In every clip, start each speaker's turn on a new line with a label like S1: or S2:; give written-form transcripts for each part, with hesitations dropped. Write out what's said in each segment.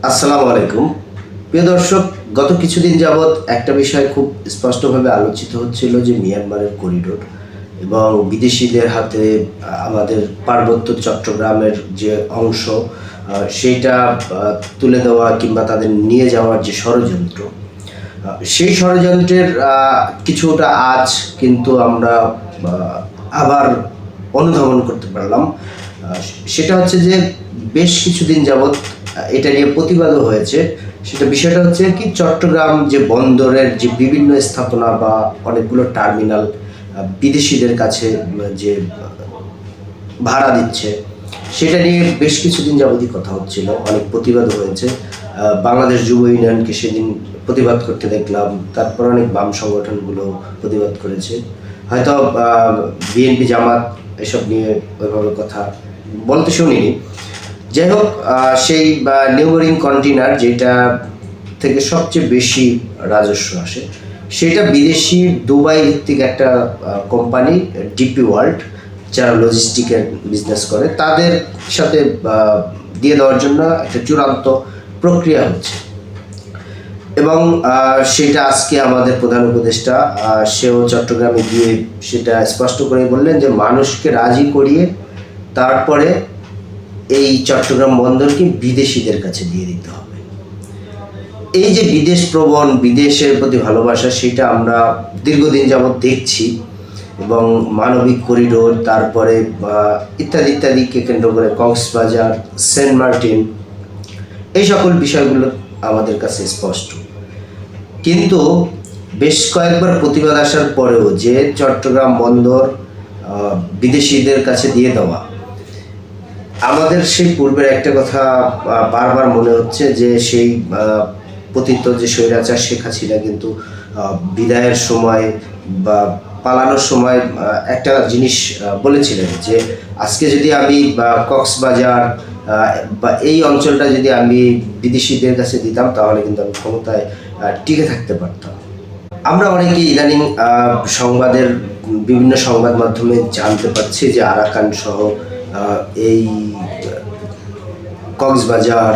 S1: আসসালামু আলাইকুম। প্রিয় দর্শক, গত কিছুদিন যাবৎ একটা বিষয় খুব স্পষ্টভাবে আলোচিত হচ্ছিল যে মিয়ানমারের করিডোর এবং বিদেশিদের হাতে আমাদের পার্বত্য চট্টগ্রামের যে অংশ সেইটা তুলে দেওয়া কিংবা তাদের নিয়ে যাওয়ার যে ষড়যন্ত্র, সেই ষড়যন্ত্রের কিছুটা আজ কিন্তু আমরা আবার অনুধাবন করতে পারলাম। সেটা হচ্ছে যে বেশ কিছুদিন যাবৎ এটা নিয়ে প্রতিবাদও হয়েছে। বিষয়টা হচ্ছে কি, চট্টগ্রাম যে বন্দরের যে বিভিন্ন স্থাপনা বা অনেকগুলো টার্মিনাল বিদেশিদের কাছে যে ভাড়া দিচ্ছে, সেটা নিয়ে বেশ কিছুদিন যাবতই কথা হচ্ছিল, অনেক প্রতিবাদ হয়েছে। বাংলাদেশ যুব ইউনিয়নকে সেদিন প্রতিবাদ করতে দেখলাম, তারপর অনেক বাম সংগঠনগুলো প্রতিবাদ করেছে। হয়তো বিএনপি জামাত এসব নিয়ে ওইভাবে কথা বলতে শুনিনি। যাই হোক, সেই নিউ মেরিন কন্টেইনার যেটা থেকে সবচেয়ে বেশি রাজস্ব আসে, সেটা বিদেশি দুবাই ভিত্তিক একটা কোম্পানি ডিপি ওয়ার্ল্ড, যারা লজিস্টিকের বিজনেস করে, তাদের সাথে দিয়ে দেওয়ার জন্য একটা চূড়ান্ত প্রক্রিয়া হচ্ছে। এবং সেটা আজকে আমাদের প্রধান উপদেষ্টা সেও চট্টগ্রামে গিয়ে সেটা স্পষ্ট করে বললেন যে মানুষকে রাজি করিয়ে তারপরে এই চট্টগ্রাম বন্দরকে বিদেশিদের কাছে দিয়ে দিতে হবে। এই যে বিদেশ প্রবণ, বিদেশের প্রতি ভালোবাসা, সেটা আমরা দীর্ঘদিন যাবৎ দেখছি। এবং মানবিক করিডোর, তারপরে ইত্যাদি ইত্যাদিকে কেন্দ্র করে কক্সবাজার, সেন্ট মার্টিন, এই সকল বিষয়গুলো আমাদের কাছে স্পষ্ট। কিন্তু বেশ কয়েকবার প্রতিবাদ আসার পরেও যে চট্টগ্রাম বন্দর বিদেশিদের কাছে দিয়ে দেওয়া, আমাদের সেই পূর্বের একটা কথা বারবার মনে হচ্ছে যে সেই পতিত যে স্বৈরাচার শেখ হাসিনা কিন্তু বিদায়ের সময় বা পালানোর সময় একটা জিনিস বলেছিলেন যে আজকে যদি আমি কক্সবাজার বা এই অঞ্চলটা যদি আমি বিদেশিদের কাছে দিতাম, তাহলে কিন্তু আমি ক্ষমতায় টিকে থাকতে পারতাম। আমরা অনেকেই ইদানিং সংবাদের বিভিন্ন সংবাদ মাধ্যমে জানতে পারছি যে আরাকান সহ এই কক্সবাজার,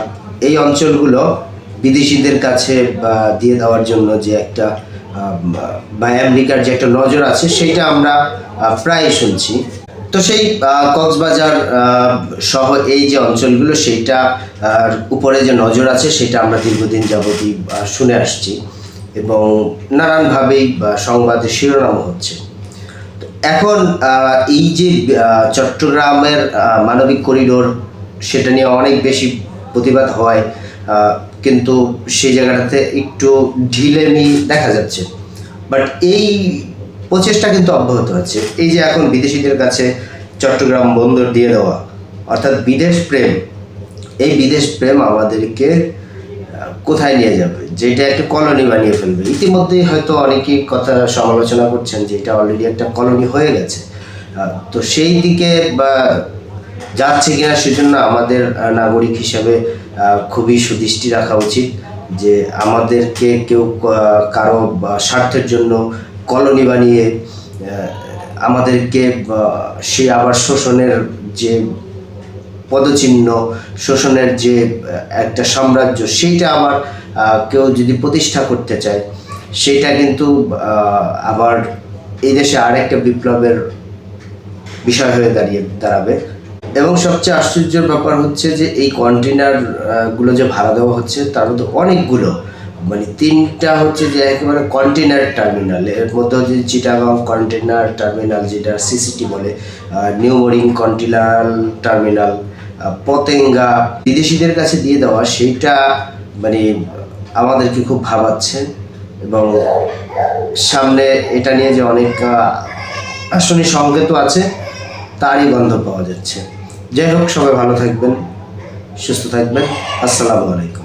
S1: এই অঞ্চলগুলো বিদেশিদের কাছে দিয়ে দেওয়ার জন্য যে একটা বা আমেরিকার যে একটা নজর আছে, সেটা আমরা প্রায় শুনছি। তো সেই কক্সবাজার সহ এই যে অঞ্চলগুলো, সেইটা উপরে যে নজর আছে, সেটা আমরা দীর্ঘদিন যাবতই শুনে আসছি এবং নানানভাবেই সংবাদে শিরোনাম হচ্ছে। এখন এই যে চট্টগ্রামের মানবিক করিডোর, সেটা নিয়ে অনেক বেশি প্রতিবাদ হয়, কিন্তু সেই জায়গাটাতে একটু ঢিলেমি দেখা যাচ্ছে। বাট এই প্রচেষ্টা কিন্তু অব্যাহত আছে। এই যে এখন বিদেশিদের কাছে চট্টগ্রাম বন্দর দিয়ে দেওয়া, অর্থাৎ বিদেশ প্রেম, এই বিদেশ প্রেম আমাদেরকে কোথায় নিয়ে যাবে, যেটা একটা কলোনি বানিয়ে ফেলবে। ইতিমধ্যেই হয়তো অনেকেই কথা সমালোচনা করছেন যে এটা অলরেডি একটা কলোনি হয়ে গেছে। তো সেই দিকে যাচ্ছে কিনা, সেজন্য আমাদের নাগরিক হিসাবে খুবই সুদৃষ্টি রাখা উচিত যে আমাদেরকে কেউ কারো স্বার্থের জন্য কলোনি বানিয়ে আমাদেরকে সে আবার শোষণের যে পদচিহ্ন, শোষণের যে একটা সাম্রাজ্য, সেইটা আবার কেউ যদি প্রতিষ্ঠা করতে চায়, সেটা কিন্তু আবার এই দেশে আরেকটা বিপ্লবের বিষয় হয়ে দাঁড়াবে। এবং সবচেয়ে আশ্চর্যের ব্যাপার হচ্ছে যে এই কন্টেনারগুলো যে ভাড়া দেওয়া হচ্ছে, তার মধ্যে অনেকগুলো, মানে 3টা হচ্ছে যে একেবারে কন্টেনার টার্মিনাল। এর মধ্যে হচ্ছে চিটাগাং কন্টেনার টার্মিনাল, যেটা সিসিটি বলে, new marine container terminal, Patenga, বিদেশিদের কাছে দিয়ে দেওয়া, সেইটা মানে আমাদেরকে খুব ভাবাচ্ছে। এবং সামনে এটা নিয়ে যে অনেক আসন্ন সংকেতও আছে, তারই গন্ধ পাওয়া যাচ্ছে। যাই হোক, সবাই ভালো থাকবেন, সুস্থ থাকবেন। আসসালামু আলাইকুম।